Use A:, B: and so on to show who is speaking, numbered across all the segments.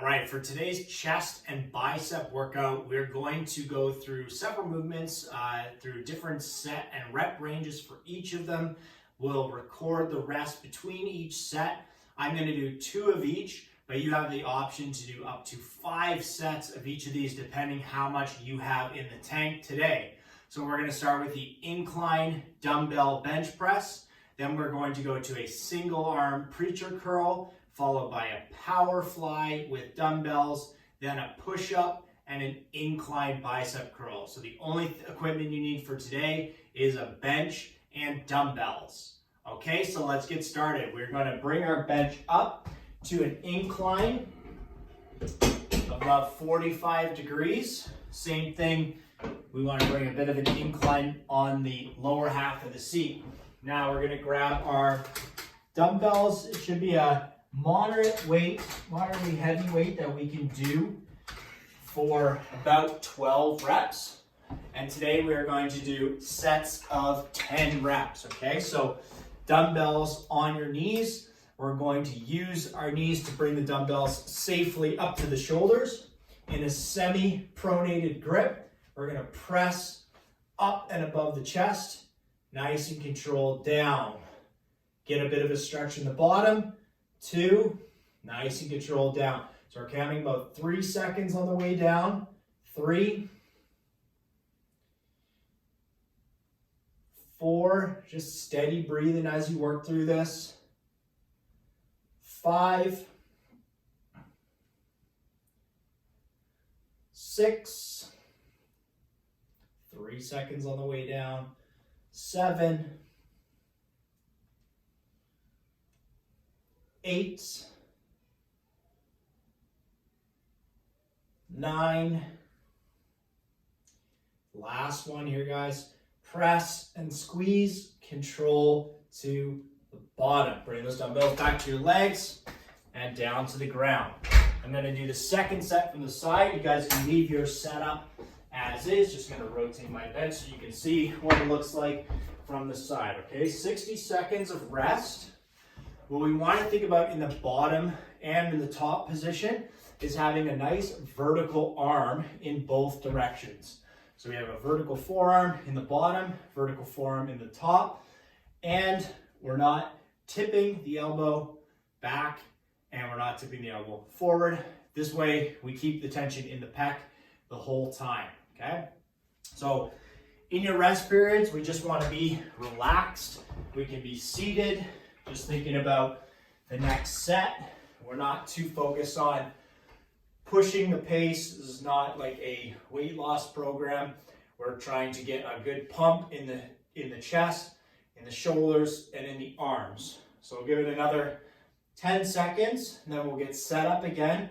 A: All right, for today's chest and bicep workout, we're going to go through several movements through different set and rep ranges for each of them. We'll record the rest between each set. I'm going to do 2 of each, but you have the option to do up to 5 sets of each of these depending how much you have in the tank today. So we're going to start with the incline dumbbell bench press. Then we're going to go to a single arm preacher curl, followed by a power fly with dumbbells, then a push-up, and an incline bicep curl. So the only equipment you need for today is a bench and dumbbells. Okay, so let's get started. We're going to bring our bench up to an incline of about 45 degrees. Same thing, we want to bring a bit of an incline on the lower half of the seat. Now we're going to grab our dumbbells. It should be a moderately heavy weight that we can do for about 12 reps. And today we are going to do sets of 10 reps, okay? So dumbbells on your knees. We're going to use our knees to bring the dumbbells safely up to the shoulders. In a semi-pronated grip, we're gonna press up and above the chest, nice and controlled down. Get a bit of a stretch in the bottom. 2, nice and controlled down. So we're counting about 3 seconds on the way down. 3, 4, just steady breathing as you work through this. 5, 6, 3 seconds on the way down. 7, 8, 9, last one here, guys. Press and squeeze, control to the bottom. Bring those dumbbells back to your legs and down to the ground. I'm going to do the second set from the side. You guys can leave your setup as is. Just going to rotate my bench so you can see what it looks like from the side. Okay, 60 seconds of rest. What we want to think about in the bottom and in the top position is having a nice vertical arm in both directions. So we have a vertical forearm in the bottom, vertical forearm in the top, and we're not tipping the elbow back and we're not tipping the elbow forward. This way we keep the tension in the pec the whole time, okay? So in your rest periods, we just want to be relaxed. We can be seated, just thinking about the next set. We're not too focused on pushing the pace. This is not like a weight loss program. We're trying to get a good pump in the chest, in the shoulders, and in the arms. So we'll give it another 10 seconds, and then we'll get set up again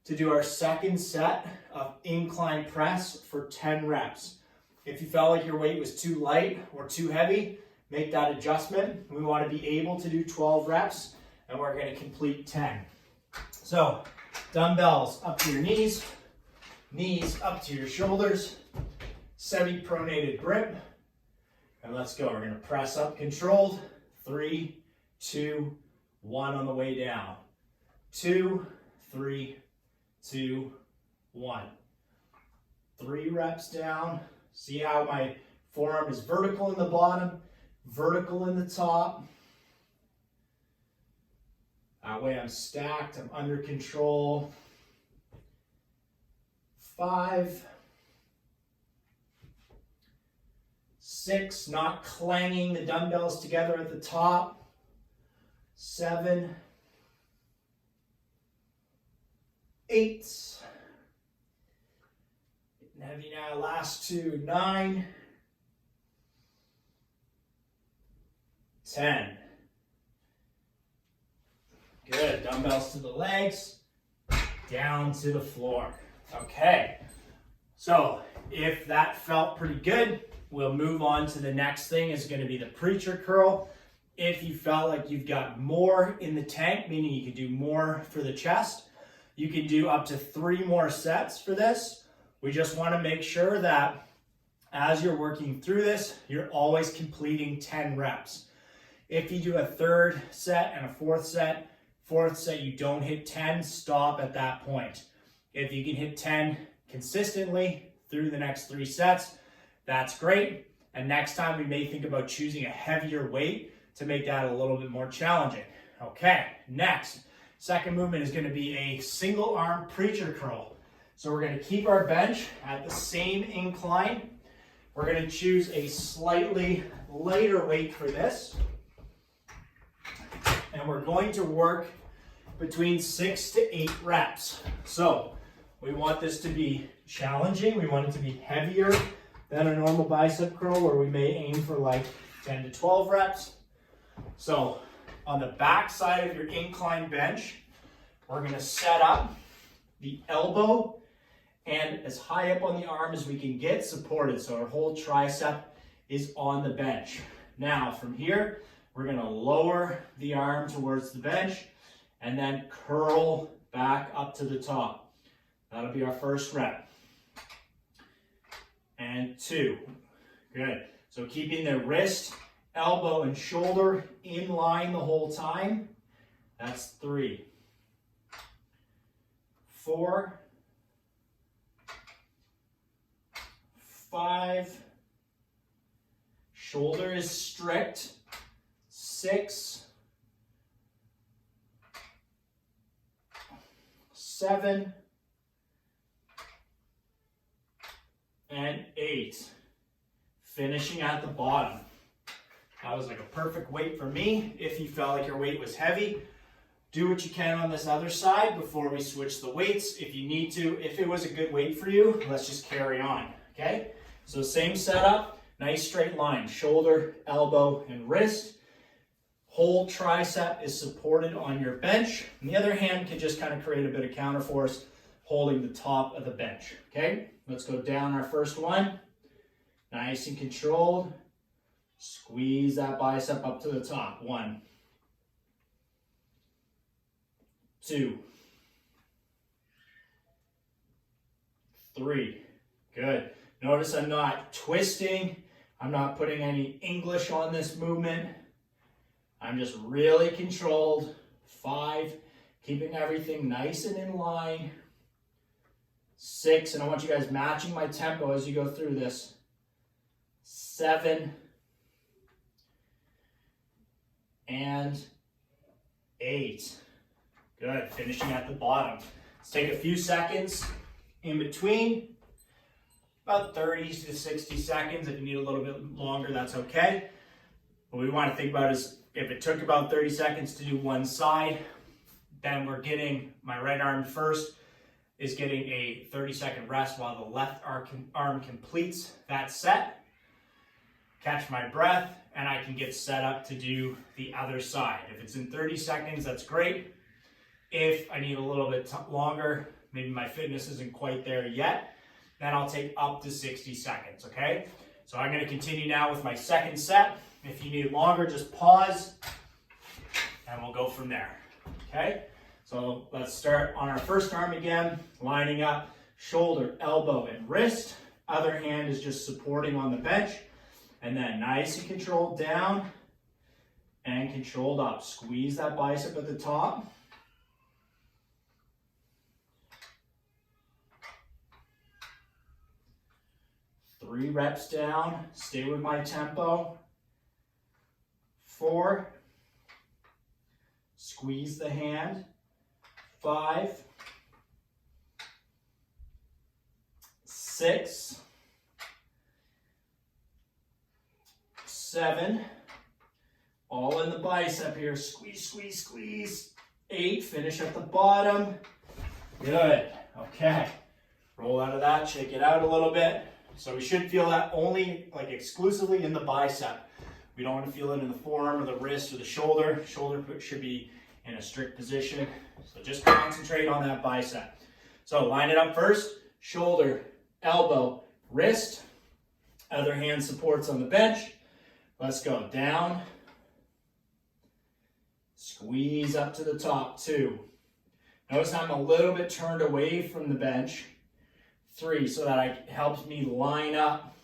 A: to do our second set of incline press for 10 reps. If you felt like your weight was too light or too heavy, make that adjustment. We want to be able to do 12 reps, and we're going to complete 10. So dumbbells up to your knees, knees up to your shoulders, semi-pronated grip, and let's go. We're going to press up controlled. 3, 2, 1 on the way down. 2, 3, 2, 1. 3 reps down. See how my forearm is vertical in the bottom, vertical in the top. That way I'm stacked, I'm under control. 5, 6, not clanging the dumbbells together at the top. 7, 8, getting heavy now, last 2, 9, 10. Good, dumbbells to the legs, down to the floor. Okay, so if that felt pretty good, we'll move on to the next thing. Is going to be the preacher curl. If you felt like you've got more in the tank, meaning you can do more for the chest, you can do up to 3 more sets for this. We just want to make sure that as you're working through this, you're always completing 10 reps. If you do a 3rd set and a 4th set, Fourth set, you don't hit 10, stop at that point. If you can hit 10 consistently through the next 3 sets, that's great. And next time we may think about choosing a heavier weight to make that a little bit more challenging. Okay, next, second movement is gonna be a single arm preacher curl. So we're gonna keep our bench at the same incline. We're gonna choose a slightly lighter weight for this. And we're going to work between 6 to 8 reps. So we want this to be challenging. We want it to be heavier than a normal bicep curl, where we may aim for like 10 to 12 reps. So on the back side of your incline bench, we're gonna set up the elbow and as high up on the arm as we can get supported. So our whole tricep is on the bench. Now from here, we're gonna lower the arm towards the bench and then curl back up to the top. That'll be our first rep. And 2, good. So keeping the wrist, elbow, and shoulder in line the whole time. That's 3, 4, 5, shoulder is strict, 6, 7, and 8. Finishing at the bottom. That was like a perfect weight for me. If you felt like your weight was heavy, do what you can on this other side before we switch the weights if you need to. If it was a good weight for you, let's just carry on, okay? So same setup, nice straight line, shoulder, elbow, and wrist. Whole tricep is supported on your bench. And the other hand can just kind of create a bit of counterforce holding the top of the bench, okay? Let's go down our first one. Nice and controlled. Squeeze that bicep up to the top. 1, 2, 3. Good. Notice I'm not twisting. I'm not putting any English on this movement. I'm just really controlled. 5, keeping everything nice and in line. 6, and I want you guys matching my tempo as you go through this. 7, and 8. Good, finishing at the bottom. Let's take a few seconds in between, about 30 to 60 seconds. If you need a little bit longer, that's okay. What we want to think about is if it took about 30 seconds to do one side, then we're getting my right arm first is getting a 30-second rest while the left arm completes that set. Catch my breath, and I can get set up to do the other side. If it's in 30 seconds, that's great. If I need a little bit longer, maybe my fitness isn't quite there yet, then I'll take up to 60 seconds, okay? So I'm gonna continue now with my second set. If you need longer, just pause, and we'll go from there, okay? So let's start on our first arm again, lining up shoulder, elbow, and wrist. Other hand is just supporting on the bench. And then nice and controlled down and controlled up. Squeeze that bicep at the top. Three reps down. Stay with my tempo. 4. Squeeze the hand. 5. 6. 7, all in the bicep here. Squeeze, squeeze, squeeze. 8, finish at the bottom. Good, okay. Roll out of that, shake it out a little bit. So we should feel that only, like exclusively in the bicep. We don't want to feel it in the forearm or the wrist or the shoulder. Shoulder should be in a strict position. So just concentrate on that bicep. So line it up first, shoulder, elbow, wrist. Other hand supports on the bench. Let's go down, squeeze up to the top, 2. Notice I'm a little bit turned away from the bench, 3, so that it helps me line up,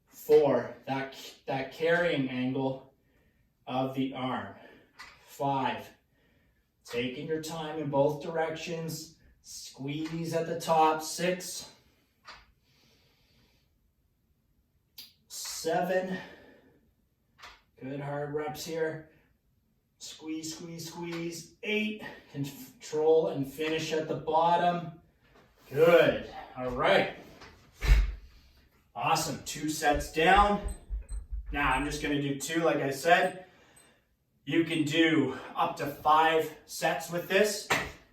A: 4, that carrying angle of the arm, 5, Taking your time in both directions. Squeeze at the top. 6, 7. Good hard reps here. Squeeze, squeeze, squeeze. 8. Control and finish at the bottom. Good. All right. Awesome. 2 sets down. Now I'm just going to do 2 like I said. You can do up to 5 sets with this.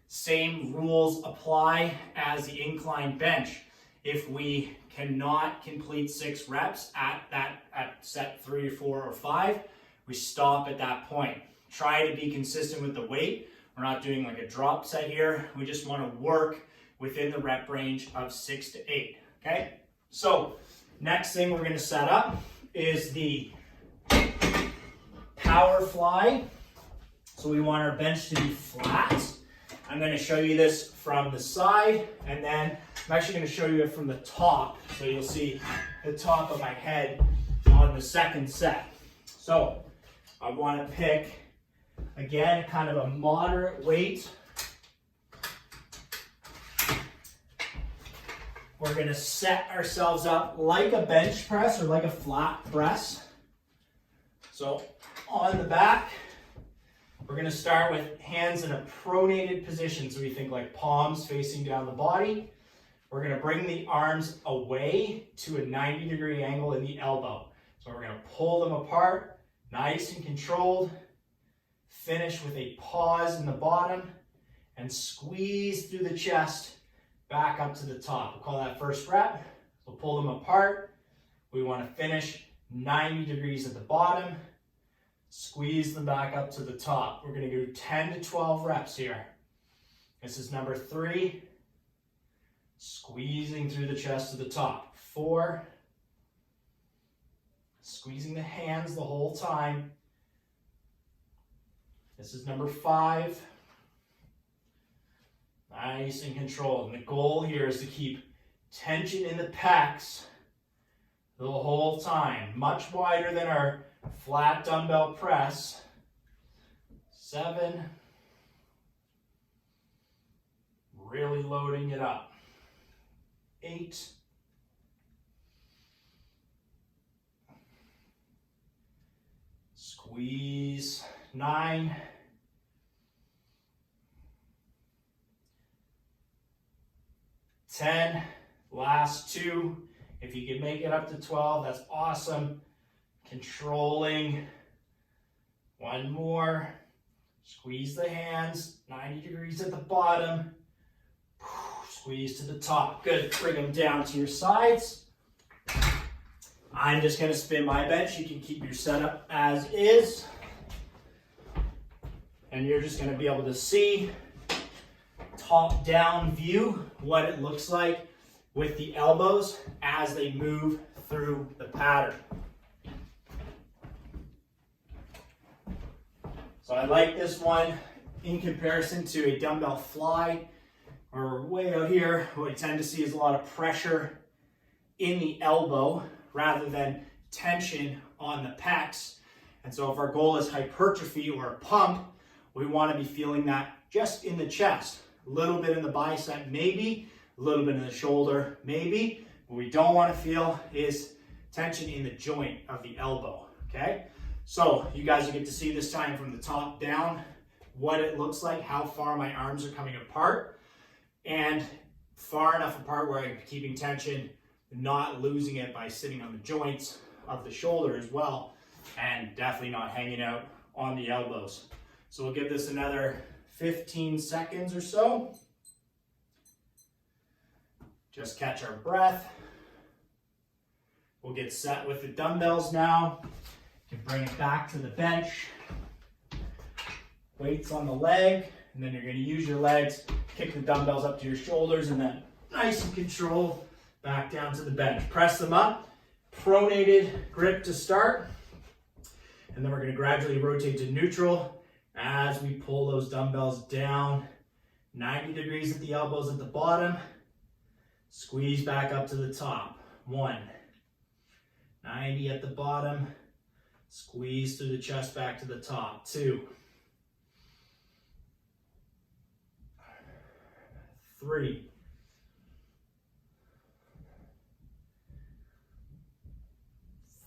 A: Same rules apply as the incline bench. If we cannot complete 6 reps at set 3 or 4 or 5, we stop at that point. Try to be consistent with the weight. We're not doing like a drop set here. We just want to work within the rep range of 6 to 8. Okay? So next thing we're going to set up is the power fly. So we want our bench to be flat. I'm going to show you this from the side, and then I'm actually going to show you it from the top. So you'll see the top of my head on the second set. So I want to pick, again, kind of a moderate weight. We're going to set ourselves up like a bench press or like a flat press. So on the back, we're going to start with hands in a pronated position. So we think like palms facing down the body. We're going to bring the arms away to a 90-degree angle in the elbow. So we're going to pull them apart, nice and controlled. Finish with a pause in the bottom and squeeze through the chest back up to the top. We'll call that first rep. We'll pull them apart. We want to finish 90 degrees at the bottom. Squeeze them back up to the top. We're going to do 10 to 12 reps here. This is number 3. Squeezing through the chest to the top. 4. Squeezing the hands the whole time. This is number 5. Nice and controlled. And the goal here is to keep tension in the pecs the whole time. Much wider than our flat dumbbell press. 7. Really loading it up. 8. Squeeze. 9. 10. Last 2. If you can make it up to 12, that's awesome. Controlling. 1 more. Squeeze the hands. 90 degrees at the bottom. Squeeze to the top. Good. Bring them down to your sides. I'm just going to spin my bench. You can keep your setup as is. And you're just going to be able to see top-down view what it looks like with the elbows as they move through the pattern. So I like this one in comparison to a dumbbell fly, or way out here, what I tend to see is a lot of pressure in the elbow rather than tension on the pecs. And so if our goal is hypertrophy or a pump, we want to be feeling that just in the chest. A little bit in the bicep, maybe. A little bit in the shoulder, maybe. What we don't want to feel is tension in the joint of the elbow, okay? So you guys will get to see this time from the top down what it looks like, how far my arms are coming apart, and far enough apart where I'm keeping tension, not losing it by sitting on the joints of the shoulder as well, and definitely not hanging out on the elbows. So we'll give this another 15 seconds or so. Just catch our breath. We'll get set with the dumbbells now. You can bring it back to the bench. Weights on the leg, and then you're going to use your legs, kick the dumbbells up to your shoulders, and then nice and controlled back down to the bench. Press them up, pronated grip to start, and then we're going to gradually rotate to neutral as we pull those dumbbells down. 90 degrees at the elbows at the bottom. Squeeze back up to the top. 1. 90 at the bottom. Squeeze through the chest back to the top. 2. 3,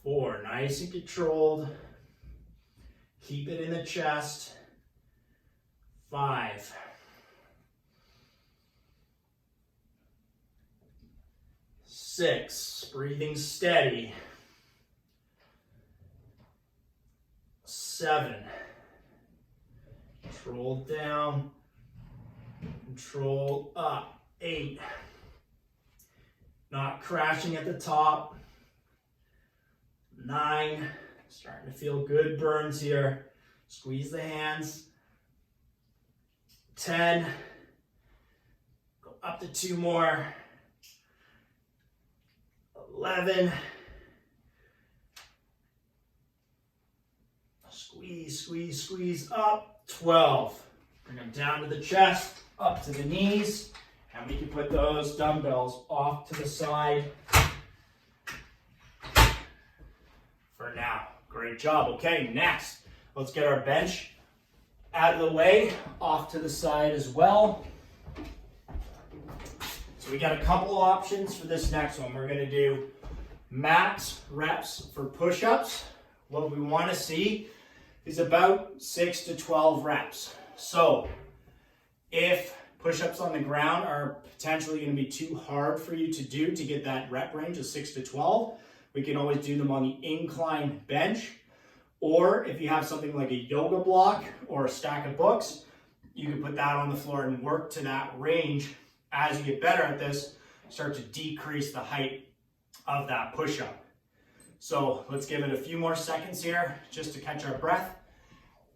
A: 4, nice and controlled. Keep it in the chest. 5, 6, breathing steady. 7, control down, control up. 8, not crashing at the top. 9, starting to feel good burns here. Squeeze the hands. 10, go up to 2 more. 11, squeeze, squeeze, squeeze up. 12, bring them down to the chest, up to the knees, and we can put those dumbbells off to the side for now. Great job. Okay, next, let's get our bench out of the way, off to the side as well. So we got a couple options for this next one. We're gonna do max reps for push-ups. What we wanna see is about 6 to 12 reps. So if push-ups on the ground are potentially gonna be too hard for you to do to get that rep range of 6 to 12, we can always do them on the incline bench. Or if you have something like a yoga block or a stack of books, you can put that on the floor and work to that range. As you get better at this, start to decrease the height of that push-up. So let's give it a few more seconds here just to catch our breath.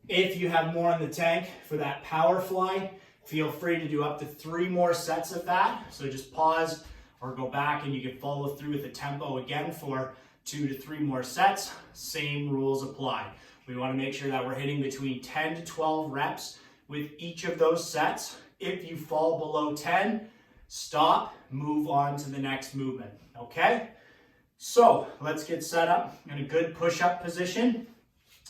A: If you have more in the tank for that power fly, feel free to do up to 3 more sets of that. So just pause or go back and you can follow through with the tempo again for 2 to 3 more sets. Same rules apply. We want to make sure that we're hitting between 10 to 12 reps with each of those sets. If you fall below 10, stop, move on to the next movement, okay? So let's get set up in a good push-up position.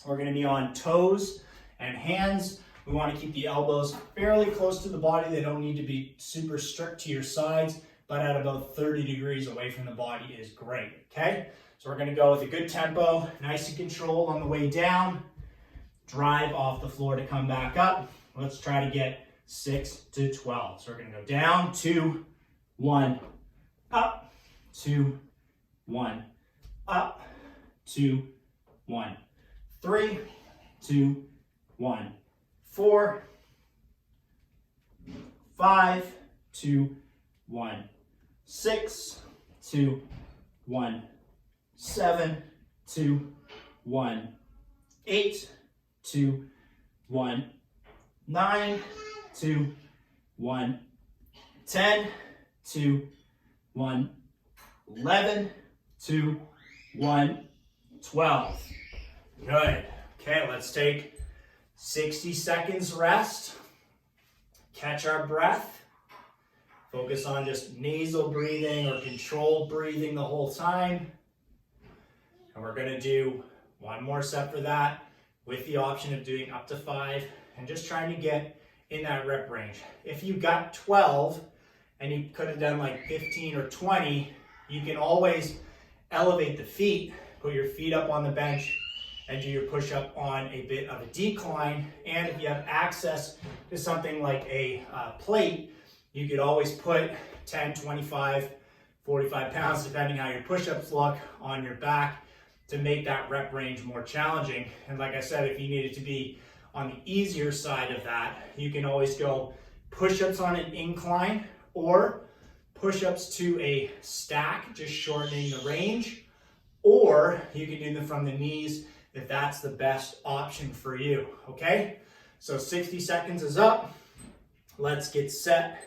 A: We're gonna be on toes and hands. We wanna keep the elbows fairly close to the body. They don't need to be super strict to your sides, but at about 30 degrees away from the body is great, okay? So we're gonna go with a good tempo, nice and controlled on the way down. Drive off the floor to come back up. Let's try to get 6 to 12. So we're gonna go down, 2, 1, up, 2, 1, up, 2, 1, 3, 2, 1, 4, 5, 2, 1, 6, 2, 1, 7, 2, 1, 8, 2, 1, 9, 2, 1, 10, 2, 1, 11, 2, 1, 12. Good. Okay, let's take 60 seconds rest. Catch our breath. Focus on just nasal breathing or controlled breathing the whole time. And we're gonna do 1 more set for that with the option of doing up to 5 and just trying to get in that rep range. If you got 12 and you could have done like 15 or 20, you can always elevate the feet, put your feet up on the bench and do your push-up on a bit of a decline. And if you have access to something like a plate, you could always put 10, 25, 45 pounds, depending how your push-ups look, on your back to make that rep range more challenging. And like I said, if you need it to be on the easier side of that, you can always go push-ups on an incline or push-ups to a stack, just shortening the range, or you can do them from the knees if that's the best option for you, okay? So 60 seconds is up. Let's get set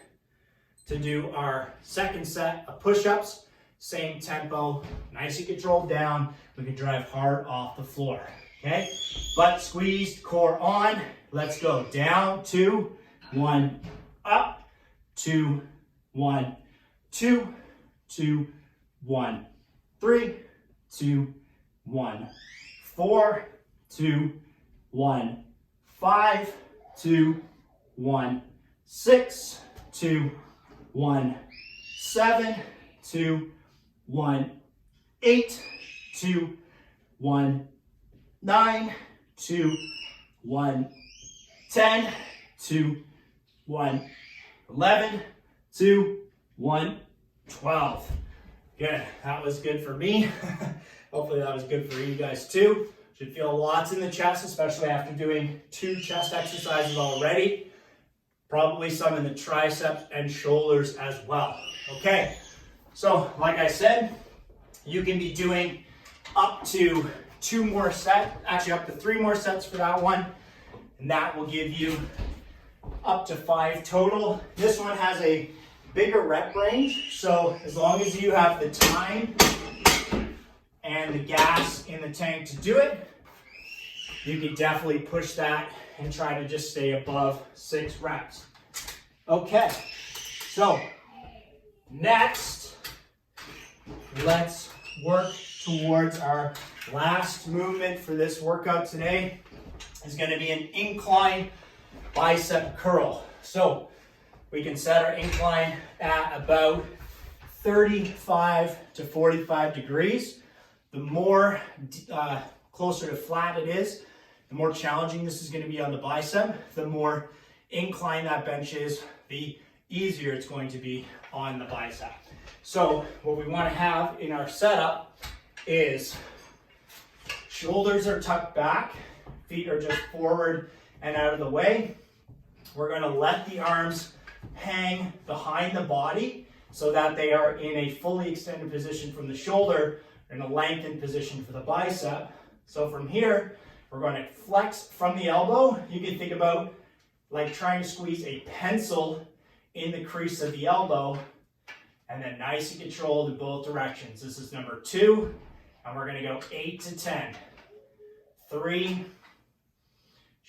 A: to do our second set of push-ups. Same tempo, nice and controlled down. We can drive hard off the floor, okay? Butt squeezed, core on. Let's go. Down, 2, 1, up, 2, 1, 2, 2, 1, 3, 2, 1, 4, 2, 1, 5, 2, 1, 6, 2, 1, 7, 2, 1, 8, 2, 1, 9, 2, 1, 10, 2, 1, 11, 2, 1, 12. Good. That was good for me. Hopefully that was good for you guys too. Should feel lots in the chest, especially after doing 2 chest exercises already. Probably some in the triceps and shoulders as well. Okay, so like I said, you can be doing up to 2 more sets, actually up to 3 more sets for that one. And that will give you up to 5 total. This one has a bigger rep range, so as long as you have the time and the gas in the tank to do it, you can definitely push that and try to just stay above 6 reps. Okay, so next, let's work towards our last movement for this workout today. Is going to be an incline bicep curl. So we can set our incline at about 35 to 45 degrees. The more closer to flat it is, the more challenging this is going to be on the bicep. The more incline that bench is, the easier it's going to be on the bicep. So what we want to have in our setup is shoulders are tucked back, feet are just forward and out of the way. We're going to let the arms hang behind the body so that they are in a fully extended position from the shoulder and a lengthened position for the bicep. So from here, we're going to flex from the elbow. You can think about like trying to squeeze a pencil in the crease of the elbow, and then nice and controlled in both directions. This is number 2, and we're going to go 8 to 10. 3,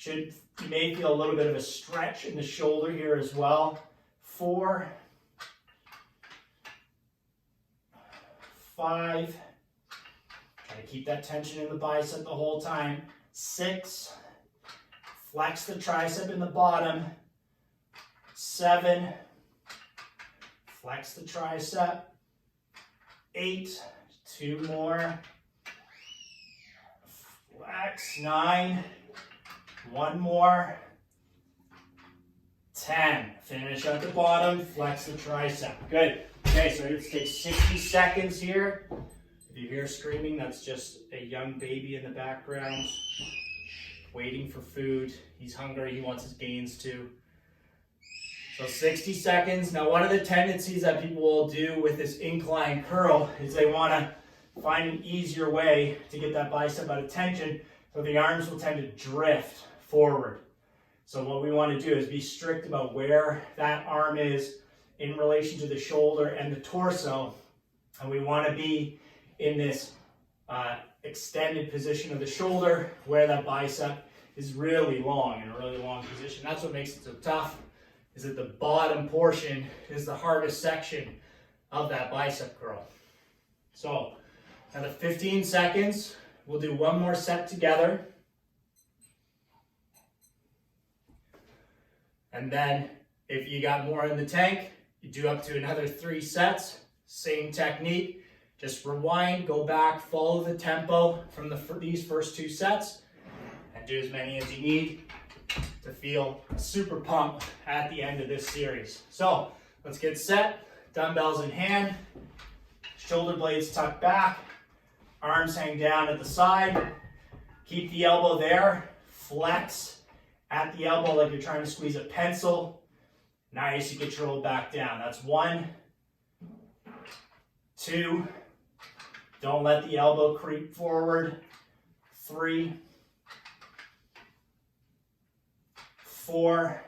A: you may feel a little bit of a stretch in the shoulder here as well. 4, 5, try to keep that tension in the bicep the whole time. 6, flex the tricep in the bottom. 7, flex the tricep. 8, 2 more. Flex. 9, 1 more. 10, finish at the bottom, flex the tricep. Good. Okay, so let's take 60 seconds here. If you hear screaming, that's just a young baby in the background waiting for food. He's hungry, he wants his gains too. So 60 seconds. Now, one of the tendencies that people will do with this incline curl is they want to find an easier way to get that bicep out of tension, so the arms will tend to drift forward. So what we want to do is be strict about where that arm is in relation to the shoulder and the torso. And we want to be in this extended position of the shoulder where that bicep is really long, in a really long position. That's what makes it so tough, is that the bottom portion is the hardest section of that bicep curl. So another 15 seconds. We'll do 1 more set together. And then if you got more in the tank, you do up to another 3 sets. Same technique. Just rewind, go back, follow the tempo from these first 2 sets, and do as many as you need to feel a super pump at the end of this series. So let's get set. Dumbbells in hand, shoulder blades tucked back, arms hang down at the side. Keep the elbow there. Flex at the elbow like you're trying to squeeze a pencil. Nice, you control back down. That's 1, 2. Don't let the elbow creep forward. 3, 4.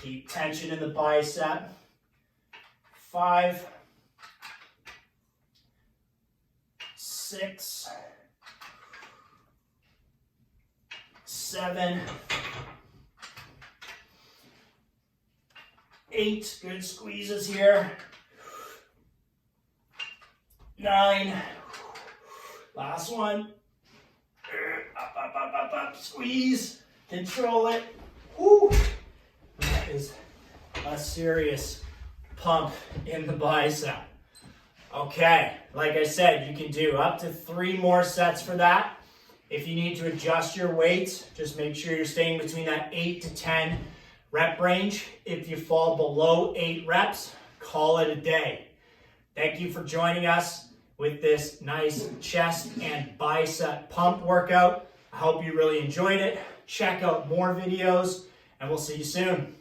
A: Keep tension in the bicep. 5, 6, 7, 8. Good squeezes here. 9. Last one. Up, up, up, up, up. Squeeze. Control it. Woo. That is a serious pump in the bicep. Okay, like I said, you can do up to 3 more sets for that. If you need to adjust your weights, just make sure you're staying between that 8 to 10 rep range. If you fall below 8 reps, call it a day. Thank you for joining us with this nice chest and bicep pump workout. I hope you really enjoyed it. Check out more videos, and we'll see you soon.